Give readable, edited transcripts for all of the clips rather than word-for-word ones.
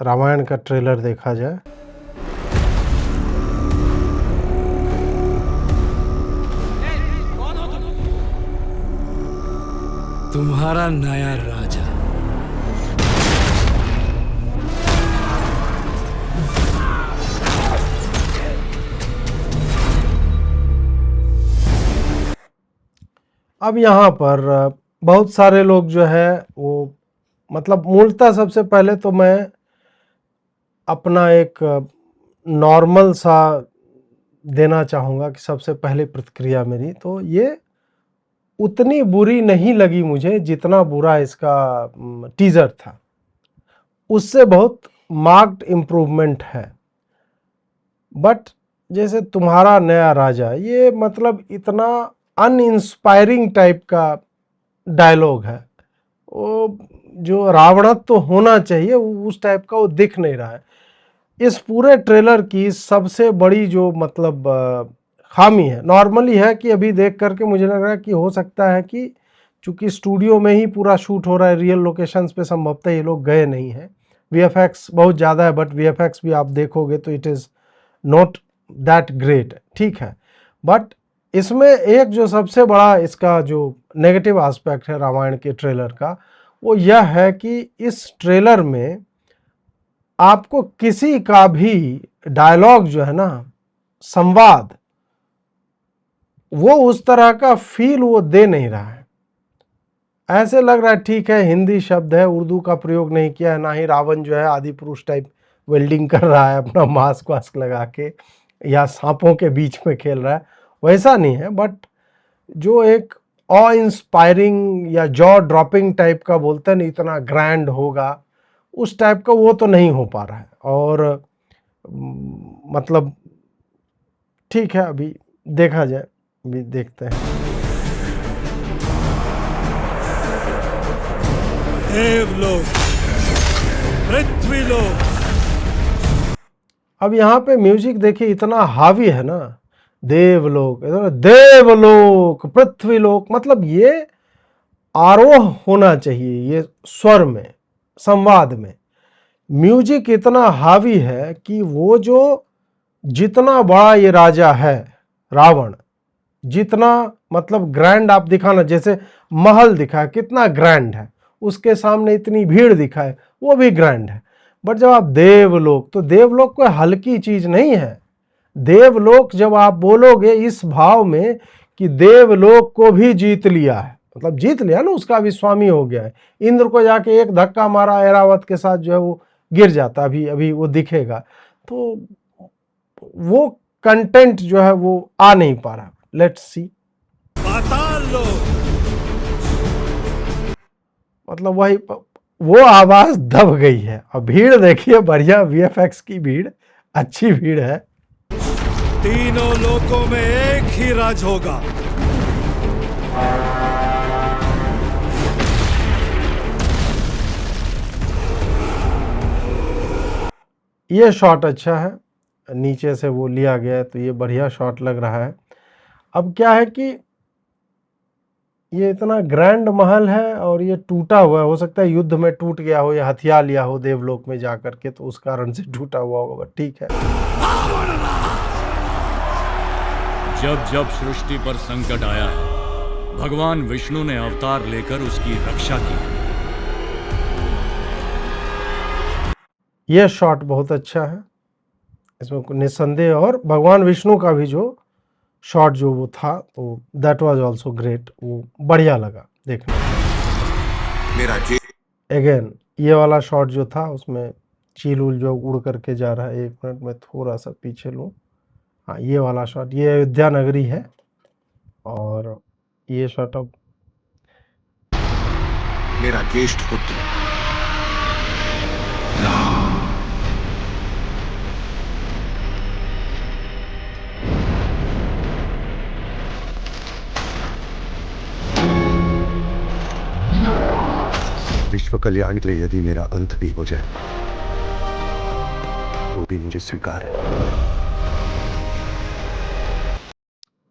रामायण का ट्रेलर देखा जाए। तुम्हारा नया राजा। अब यहाँ पर बहुत सारे लोग जो है वो मतलब मूलतः सबसे पहले तो मैं अपना एक नॉर्मल सा देना चाहूँगा कि सबसे पहले प्रतिक्रिया मेरी तो ये उतनी बुरी नहीं लगी मुझे जितना बुरा इसका टीज़र था। उससे बहुत मार्क्ड इम्प्रूवमेंट है। बट जैसे तुम्हारा नया राजा, ये मतलब इतना अनइंस्पायरिंग टाइप का डायलॉग है। वो जो रावणत्व तो होना चाहिए उस टाइप का वो दिख नहीं रहा है। इस पूरे ट्रेलर की सबसे बड़ी जो मतलब खामी है, नॉर्मली है कि अभी देख करके मुझे लग रहा है कि हो सकता है कि चूंकि स्टूडियो में ही पूरा शूट हो रहा है, रियल लोकेशंस पे संभवतः ये लोग गए नहीं हैं। वीएफएक्स बहुत ज़्यादा है, बट वीएफएक्स भी आप देखोगे तो it is not that great, ठीक है। बट इसमें एक जो सबसे बड़ा इसका जो नेगेटिव एस्पेक्ट है रामायण के ट्रेलर का, वो यह है कि इस ट्रेलर में आपको किसी का भी डायलॉग जो है ना, संवाद, वो उस तरह का फील वो दे नहीं रहा है। ऐसे लग रहा है ठीक है हिंदी शब्द है, उर्दू का प्रयोग नहीं किया है, ना ही रावण जो है आदि पुरुष टाइप वेल्डिंग कर रहा है अपना मास्क वास्क लगा के या सांपों के बीच में खेल रहा है, वैसा नहीं है। बट जो एक ऑ इंस्पायरिंग या जॉ ड्रॉपिंग टाइप का बोलते हैं ना, इतना ग्रैंड होगा उस टाइप का वो तो नहीं हो पा रहा है। और मतलब ठीक है, अभी देखा जाए, अभी देखते हैं। देवलोक, पृथ्वीलोक। अब यहाँ पे म्यूजिक देखिए इतना हावी है ना, देवलोक, देवलोक, पृथ्वीलोक, मतलब ये आरोह होना चाहिए ये स्वर में, संवाद में। म्यूजिक इतना हावी है कि वो जो जितना बड़ा ये राजा है रावण, जितना मतलब ग्रैंड आप दिखाना, जैसे महल दिखा है कितना ग्रैंड है, उसके सामने इतनी भीड़ दिखाए वो भी ग्रैंड है। बट जब आप देवलोक, तो देवलोक कोई हल्की चीज नहीं है। देवलोक जब आप बोलोगे इस भाव में कि देवलोक को भी जीत लिया है, मतलब जीत लिया ना, उसका भी स्वामी हो गया है। इंद्र को जाके एक धक्का मारा ऐरावत के साथ जो है वो गिर जाता, अभी अभी वो दिखेगा। तो वो कंटेंट जो है वो आ नहीं पा रहा। Let's see. पाताल लोक। मतलब वही वो आवाज दब गई है। और भीड़ देखिए, बढ़िया वीएफएक्स की भीड़, अच्छी भीड़ है। तीनों लोकों में एक ही राज होगा। ये शॉट अच्छा है, नीचे से वो लिया गया है तो ये बढ़िया शॉट लग रहा है। अब क्या है कि ये इतना ग्रैंड महल है और ये टूटा हुआ है, हो सकता है युद्ध में टूट गया हो या हथिया लिया हो देवलोक में जाकर के, तो उस कारण से टूटा हुआ होगा, ठीक है। जब जब सृष्टि पर संकट आया है, भगवान विष्णु ने अवतार लेकर उसकी रक्षा की है। यह शॉट बहुत अच्छा है, इसमें निस्संदेह, और भगवान विष्णु का भी जो शॉट जो वो था तो दैट वाज आल्सो ग्रेट, वो बढ़िया लगा देखने मेरा अगेन ये वाला शॉट जो था उसमें चील उल जो उड़ करके जा रहा है। 1 मिनट में थोड़ा सा पीछे लूँ। हाँ, ये वाला शॉट, ये अयोध्या नगरी है और ये शॉट अब मेरा ज्येष्ठ पुत्र विश्व कल्याण के लिए यदि मेरा अंत भी हो जाए वो भी मुझे स्वीकार है।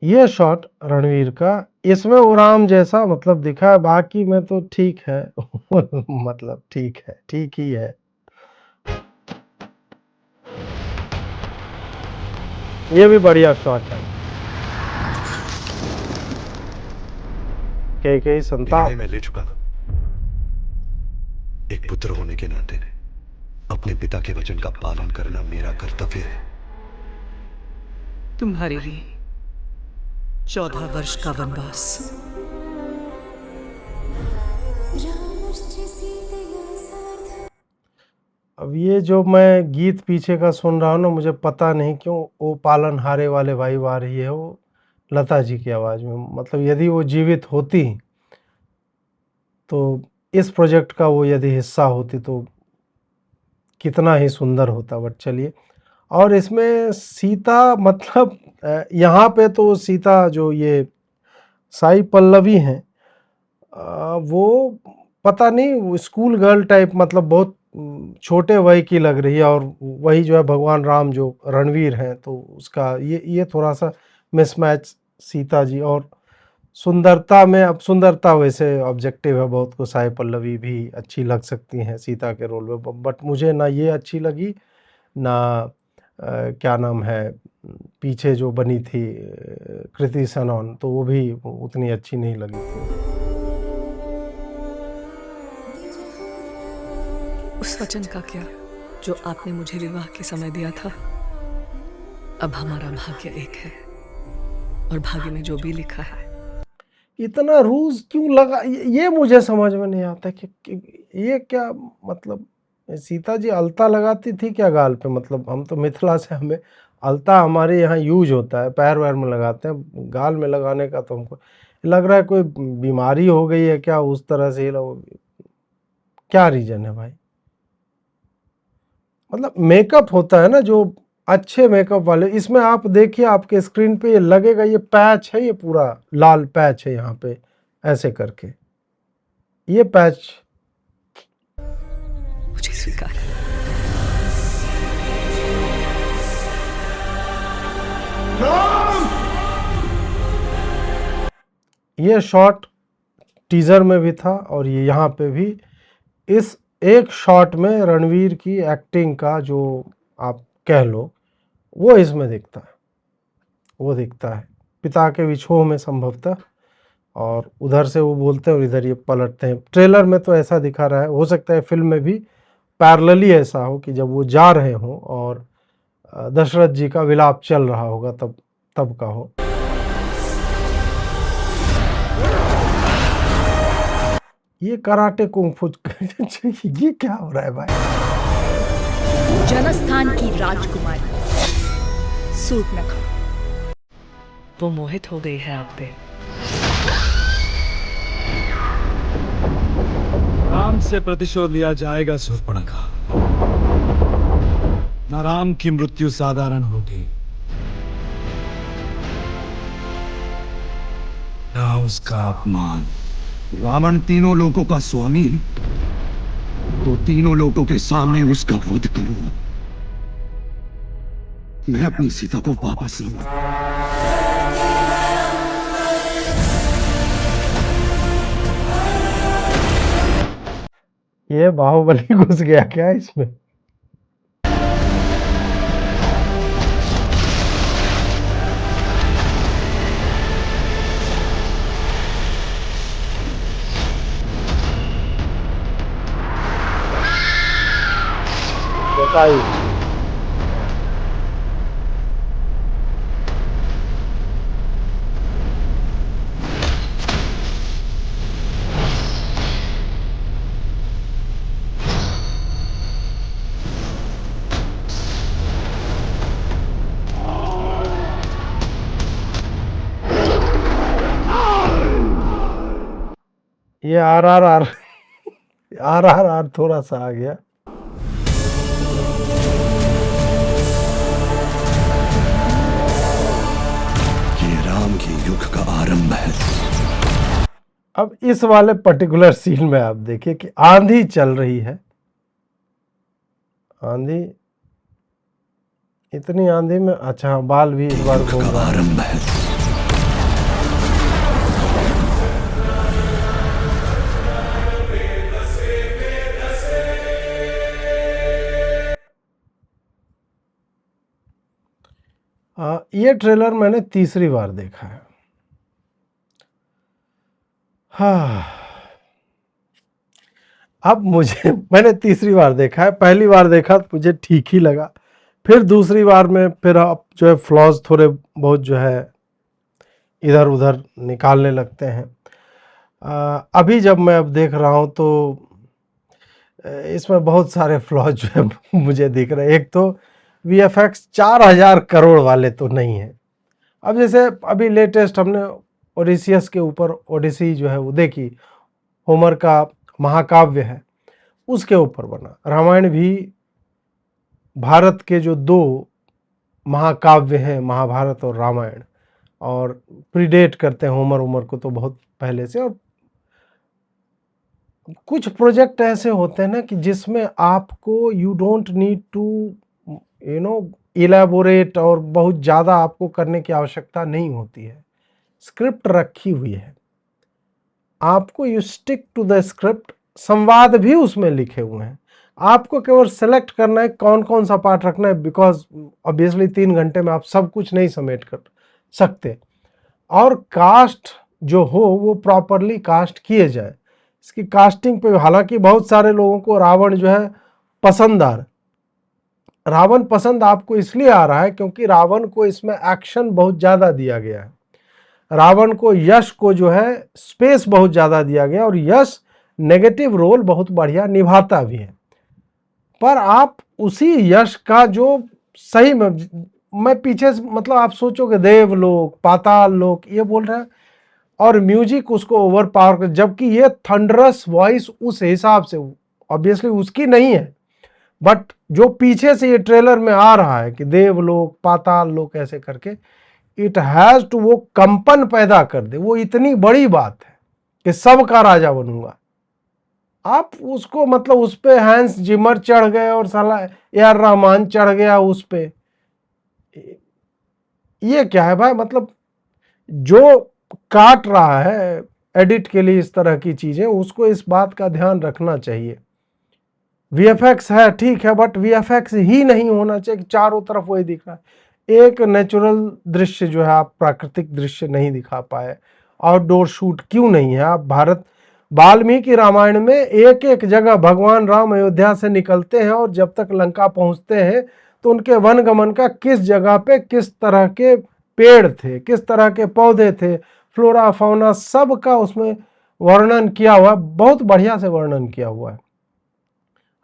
ये शॉट रणवीर का, इसमें वो राम जैसा मतलब दिखा है, बाकी में तो ठीक है मतलब ठीक है, ठीक ही है। ये भी बढ़िया शॉट है। कई संताप। निर्णय मैं ले चुका। एक पुत्र होने के नाते अपने पिता के वचन का पालन करना मेरा कर्तव्य है। तुम्हारे लिए 14 वर्ष का वनवास। अब ये जो मैं गीत पीछे का सुन रहा हूँ ना, मुझे पता नहीं क्यों वो पालनहारे वाले भाई आ रही है, वो लता जी की आवाज़ में। मतलब यदि वो जीवित होती तो इस प्रोजेक्ट का वो यदि हिस्सा होती तो कितना ही सुंदर होता। बट चलिए, और इसमें सीता मतलब यहाँ पे तो सीता जो ये साई पल्लवी हैं, वो पता नहीं वो स्कूल गर्ल टाइप, मतलब बहुत छोटे वय की लग रही है। और वही जो है भगवान राम जो रणवीर हैं, तो उसका ये थोड़ा सा मिसमैच सीता जी। और सुंदरता में, अब सुंदरता वैसे ऑब्जेक्टिव है बहुत को, साई पल्लवी भी अच्छी लग सकती हैं सीता के रोल में, बट मुझे ना ये अच्छी लगी ना क्या नाम है पीछे जो बनी थी कृति सनोन, तो वो भी उतनी अच्छी नहीं लगी थी। उस वचन का क्या जो आपने मुझे विवाह के समय दिया था। अब हमारा भाग्य एक है और भाग्य में जो भी लिखा है। इतना रूज क्यों लगा, ये मुझे समझ में नहीं आता कि ये क्या मतलब। सीता जी अलता लगाती थी क्या गाल पे? मतलब हम तो मिथिला से, हमें अलता हमारे यहाँ यूज होता है, पैर वैर में लगाते हैं, गाल में लगाने का तो हमको लग रहा है कोई बीमारी हो गई है क्या उस तरह से। क्या रीजन है भाई? मतलब मेकअप होता है ना जो अच्छे मेकअप वाले, इसमें आप देखिए आपके स्क्रीन पे ये लगेगा, ये पैच है, ये पूरा लाल पैच है यहाँ पे ऐसे करके, ये पैच। मुझे स्वीकार है। ये शॉट टीजर में भी था और ये यहाँ पे भी। इस एक शॉट में रणवीर की एक्टिंग का जो आप कह लो वो इसमें दिखता है, वो दिखता है पिता के विछोह में संभवतः। और उधर से वो बोलते हैं और इधर ये पलटते हैं। ट्रेलर में तो ऐसा दिखा रहा है, हो सकता है फिल्म में भी पैरेलली ऐसा हो कि जब वो जा रहे हों और दशरथ जी का विलाप चल रहा होगा तब का हो। ये कराटे कुंफू ये क्या हो रहा है भाई? जनस्थान की राजकुमारी सूर्पनखा। वो मोहित हो गई है आप पे। राम से प्रतिशोध लिया जाएगा सूर्पणखा। न राम की मृत्यु साधारण होगी, न उसका अपमान। रावण तीनों लोकों का स्वामी, तो तीनों लोकों के सामने उसका वध करूं। मैं अपनी सीता को वापस लाऊंगा। ये बाहुबली घुस गया क्या इसमें? बताइए। ये आर थोड़ा सा आ गया। ये राम के युग का आरंभ है। अब इस वाले पर्टिकुलर सीन में आप देखिए कि आंधी चल रही है। आंधी, इतनी आंधी में अच्छा बाल भी इस बार घूम रहा है। आरंभ है। ये ट्रेलर मैंने तीसरी बार देखा है। हाँ, अब मुझे मैंने तीसरी बार देखा है, पहली बार देखा तो मुझे ठीक ही लगा, फिर दूसरी बार में फिर आप जो है फ्लॉज थोड़े बहुत जो है इधर उधर निकालने लगते हैं। अभी जब मैं अब देख रहा हूँ तो इसमें बहुत सारे फ्लॉज जो है मुझे दिख रहे हैं। एक तो वीएफएक्स 4000 करोड़ वाले तो नहीं है। अब जैसे अभी लेटेस्ट हमने ओडिसियस के ऊपर ओडिसी जो है वो देखी, होमर का महाकाव्य है, उसके ऊपर बना। रामायण भी भारत के जो दो महाकाव्य हैं, महाभारत और रामायण, और प्रीडेट करते हैं होमर उमर को तो बहुत पहले से। और कुछ प्रोजेक्ट ऐसे होते हैं ना कि जिसमें आपको you don't need to elaborate और बहुत ज़्यादा आपको करने की आवश्यकता नहीं होती है। स्क्रिप्ट रखी हुई है, आपको you stick to the script. संवाद भी उसमें लिखे हुए हैं, आपको केवल सेलेक्ट करना है कौन कौन सा पार्ट रखना है, बिकॉज ऑब्वियसली 3 घंटे में आप सब कुछ नहीं समेट कर सकते। और कास्ट जो हो वो प्रॉपरली कास्ट किए जाए। इसकी कास्टिंग पे हालांकि बहुत सारे लोगों को रावण जो है पसंद आ रहा है। रावण पसंद आपको इसलिए आ रहा है क्योंकि रावण को इसमें एक्शन बहुत ज़्यादा दिया गया है, रावण को यश को जो है स्पेस बहुत ज़्यादा दिया गया, और यश नेगेटिव रोल बहुत बढ़िया निभाता भी है। पर आप उसी यश का जो सही में मैं पीछे से मतलब आप सोचोगे देवलोक पाताल लोक ये बोल रहे हैं, और म्यूजिक उसको ओवर पावर कर, जबकि ये थंडरस वॉइस उस हिसाब से ऑब्वियसली उसकी नहीं है, बट जो पीछे से ये ट्रेलर में आ रहा है कि देवलोक पाताल लोक ऐसे करके, इट हैज टू वो कंपन पैदा कर दे। वो इतनी बड़ी बात है कि सबका राजा बनूंगा, आप उसको मतलब उस पे हैंस जिमर चढ़ गए और साला यार रहमान चढ़ गया उस पे, ये क्या है भाई? मतलब जो काट रहा है एडिट के लिए इस तरह की चीजें, उसको इस बात का ध्यान रखना चाहिए। वीएफएक्स है ठीक है, बट वीएफएक्स ही नहीं होना चाहिए कि चारों तरफ वही दिख रहा है। एक नेचुरल दृश्य जो है आप प्राकृतिक दृश्य नहीं दिखा पाए, आउटडोर शूट क्यों नहीं है? आप वाल्मीकि रामायण में एक एक जगह भगवान राम अयोध्या से निकलते हैं और जब तक लंका पहुंचते हैं तो उनके वनगमन का किस जगह पे किस तरह के पेड़ थे, किस तरह के पौधे थे, फ्लोरा फौना सब का उसमें वर्णन किया हुआ, बहुत बढ़िया से वर्णन किया हुआ है।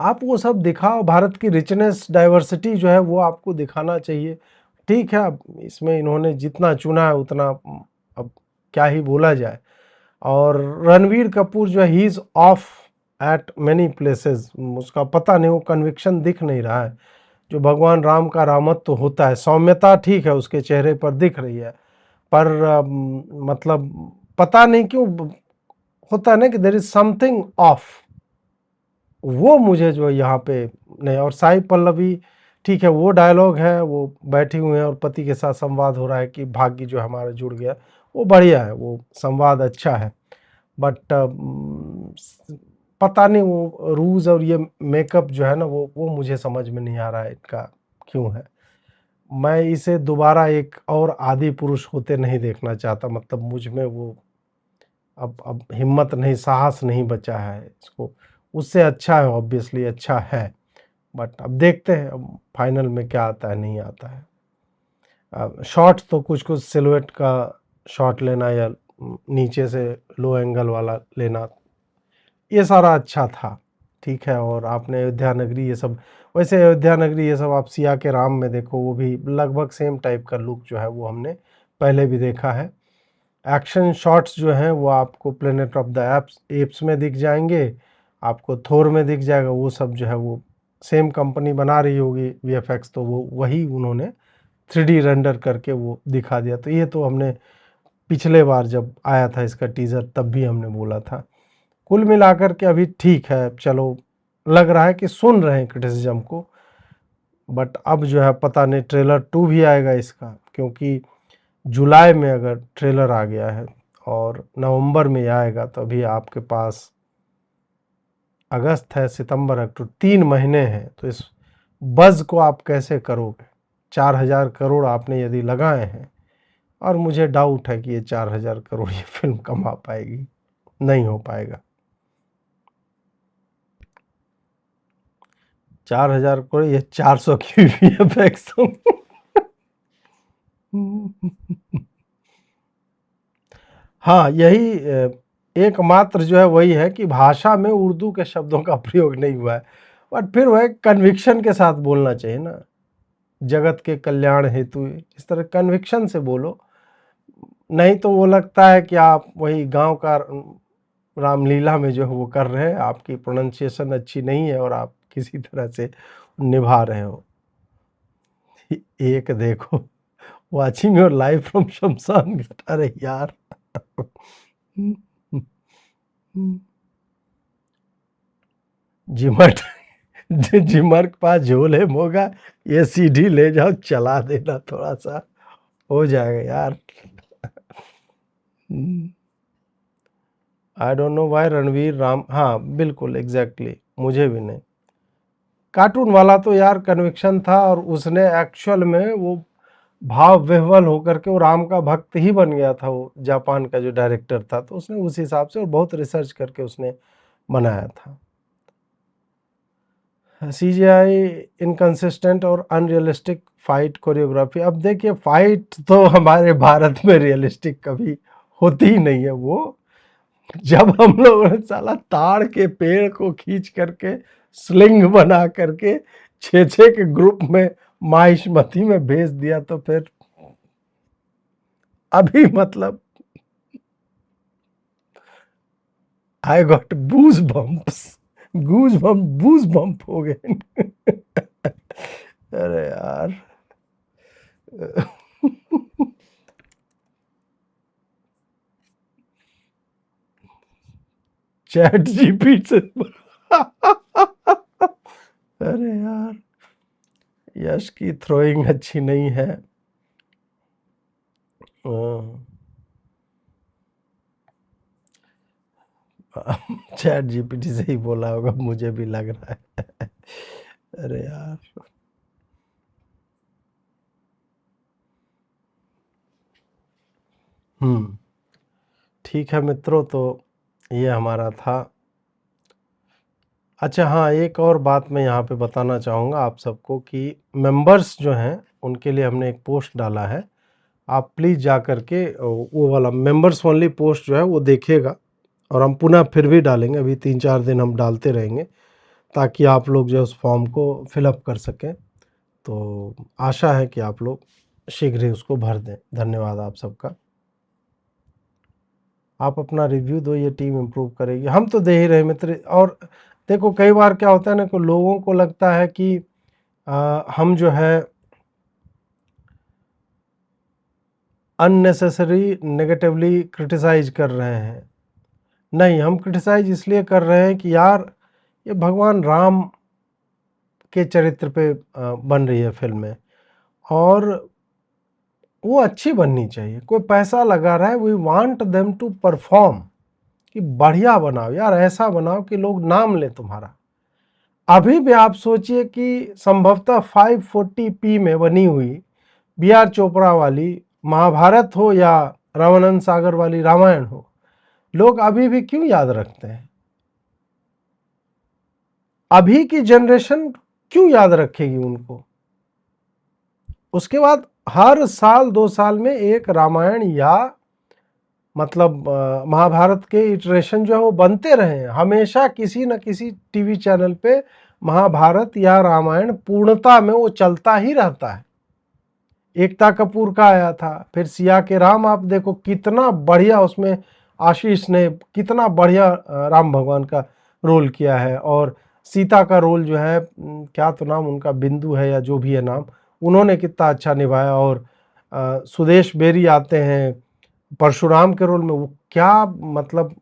आप वो सब दिखाओ, भारत की रिचनेस डाइवर्सिटी जो है वो आपको दिखाना चाहिए। ठीक है, अब इसमें इन्होंने जितना चुना है उतना अब क्या ही बोला जाए। और रणवीर कपूर जो है he is of eight many places, उसका पता नहीं, वो कन्विक्शन दिख नहीं रहा है। जो भगवान राम का रामत्व तो होता है, सौम्यता ठीक है उसके चेहरे पर दिख रही है, पर मतलब पता नहीं क्यों होता है ना कि देयर इज समथिंग ऑफ, वो मुझे जो यहाँ पे नहीं। और साई पल्लवी ठीक है, वो डायलॉग है, वो बैठी हुई हैं और पति के साथ संवाद हो रहा है कि भाग्य जो हमारा जुड़ गया, वो बढ़िया है, वो संवाद अच्छा है। बट पता नहीं वो रूज और ये मेकअप जो है ना वो मुझे समझ में नहीं आ रहा है इनका क्यों है। मैं इसे दोबारा एक और आदि पुरुष होते नहीं देखना चाहता, मतलब मुझ में वो अब हिम्मत नहीं, साहस नहीं बचा है इसको। उससे अच्छा है, ऑब्वियसली अच्छा है, बट अब देखते हैं अब फाइनल में क्या आता है नहीं आता है। शॉट तो कुछ कुछ सिलुएट का शॉट लेना या नीचे से लो एंगल वाला लेना, ये सारा अच्छा था, ठीक है। और आपने अयोध्या नगरी ये सब, वैसे अयोध्या नगरी ये सब आप सिया के राम में देखो, वो भी लगभग सेम टाइप का लुक जो है वो हमने पहले भी देखा है। एक्शन शॉट्स जो हैं वो आपको प्लेनेट ऑफ द एप्स में दिख जाएंगे, आपको थोर में दिख जाएगा, वो सब जो है वो सेम कंपनी बना रही होगी वीएफएक्स, तो वो वही उन्होंने 3D रेंडर करके वो दिखा दिया। तो ये तो हमने पिछले बार जब आया था इसका टीज़र तब भी हमने बोला था। कुल मिलाकर के अभी ठीक है, चलो लग रहा है कि सुन रहे हैं क्रिटिसिज्म को, बट अब जो है पता नहीं ट्रेलर 2 भी आएगा इसका, क्योंकि जुलाई में अगर ट्रेलर आ गया है और नवंबर में आएगा तो अभी आपके पास अगस्त है, सितंबर, अक्टूबर, 3 महीने हैं। तो इस बज़ को आप कैसे करोगे? 4,000 करोड़ आपने यदि लगाए हैं, और मुझे डाउट है कि ये 4,000 करोड़ ये फिल्म कमा पाएगी, नहीं हो पाएगा। 4,000 करोड़, ये 400 की VFX हाँ, यही एकमात्र जो है वही है कि भाषा में उर्दू के शब्दों का प्रयोग नहीं हुआ है, बट फिर वह कन्विक्शन के साथ बोलना चाहिए ना, जगत के कल्याण हेतु, इस तरह कन्विक्शन से बोलो, नहीं तो वो लगता है कि आप वही गांव का रामलीला में जो है वो कर रहे हैं, आपकी प्रोनाउंसिएशन अच्छी नहीं है और आप किसी तरह से निभा रहे हो। एक देखो, वाचिंग योर लाइव फ्रॉम शमशान घाट, अरे यार जिमर के पास झोले मोगा, ये सीढ़ी ले जाओ, चला देना, थोड़ा सा हो जाएगा यार। I don't know why Ranveer Ram, हाँ बिल्कुल एग्जैक्टली, मुझे भी नहीं। कार्टून वाला तो यार कन्विक्शन था, और उसने एक्चुअल में वो भाव विह्वल होकर के वो राम का भक्त ही बन गया था। वो जापान का जो डायरेक्टर था, तो उसने उस हिसाब से और बहुत रिसर्च करके उसने बनाया था। CGI इनकंसिस्टेंट और अनरियलिस्टिक फाइट कोरियोग्राफी, अब देखिए फाइट तो हमारे भारत में रियलिस्टिक कभी होती ही नहीं है। वो जब हम लोगों ने साला ताड़ के पेड़ को खींच करके स्लिंग बना करके 6-6 के ग्रुप में माहिष्मती में भेज दिया, तो फिर अभी मतलब आई गॉट बूज बम्प हो गए। अरे यार चैट जीपीटी से अरे यार, यश की थ्रोइंग अच्छी नहीं है। चैट जीपीटी से ही बोला होगा, मुझे भी लग रहा है। अरे यार, ठीक है मित्रों, तो ये हमारा था। अच्छा हाँ, एक और बात मैं यहाँ पे बताना चाहूँगा आप सबको कि मेंबर्स जो हैं उनके लिए हमने एक पोस्ट डाला है। आप प्लीज़ जा कर के वो वाला मेंबर्स ओनली पोस्ट जो है वो देखिएगा, और हम पुनः फिर भी डालेंगे। अभी 3-4 दिन हम डालते रहेंगे, ताकि आप लोग जो है उस फॉर्म को फिलअप कर सकें। तो आशा है कि आप लोग शीघ्र ही उसको भर दें। धन्यवाद आप सबका। आप अपना रिव्यू दो, ये टीम इम्प्रूव करेगी। हम तो दे ही रहे मित्र। और देखो, कई बार क्या होता है ना कि लोगों को लगता है कि हम जो है अननेसेसरी नेगेटिवली क्रिटिसाइज कर रहे हैं। नहीं, हम क्रिटिसाइज इसलिए कर रहे हैं कि यार ये भगवान राम के चरित्र पे बन रही है फिल्में, और वो अच्छी बननी चाहिए। कोई पैसा लगा रहा है, we want them to perform, कि बढ़िया बनाओ यार, ऐसा बनाओ कि लोग नाम लें तुम्हारा। अभी भी आप सोचिए कि संभवतः 540p में बनी हुई BR चोपड़ा वाली महाभारत हो या रामानंद सागर वाली रामायण हो, लोग अभी भी क्यों याद रखते हैं? अभी की जनरेशन क्यों याद रखेगी उनको? उसके बाद हर साल 2 साल में एक रामायण या मतलब महाभारत के इटरेशन जो है वो बनते रहे। हमेशा किसी न किसी टीवी चैनल पे महाभारत या रामायण पूर्णता में वो चलता ही रहता है। एकता कपूर का आया था, फिर सिया के राम, आप देखो कितना बढ़िया उसमें आशीष ने कितना बढ़िया राम भगवान का रोल किया है। और सीता का रोल जो है, क्या तो नाम उनका, बिंदु है या जो भी है नाम, उन्होंने कितना अच्छा निभाया। और सुदेश बेरी आते हैं परशुराम के रोल में, वो क्या मतलब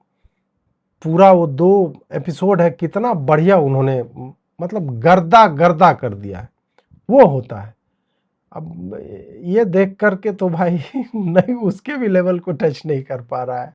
पूरा वो 2 एपिसोड है, कितना बढ़िया उन्होंने मतलब गर्दा गर्दा कर दिया है। वो होता है। अब ये देख करके तो भाई नहीं, उसके भी लेवल को टच नहीं कर पा रहा है।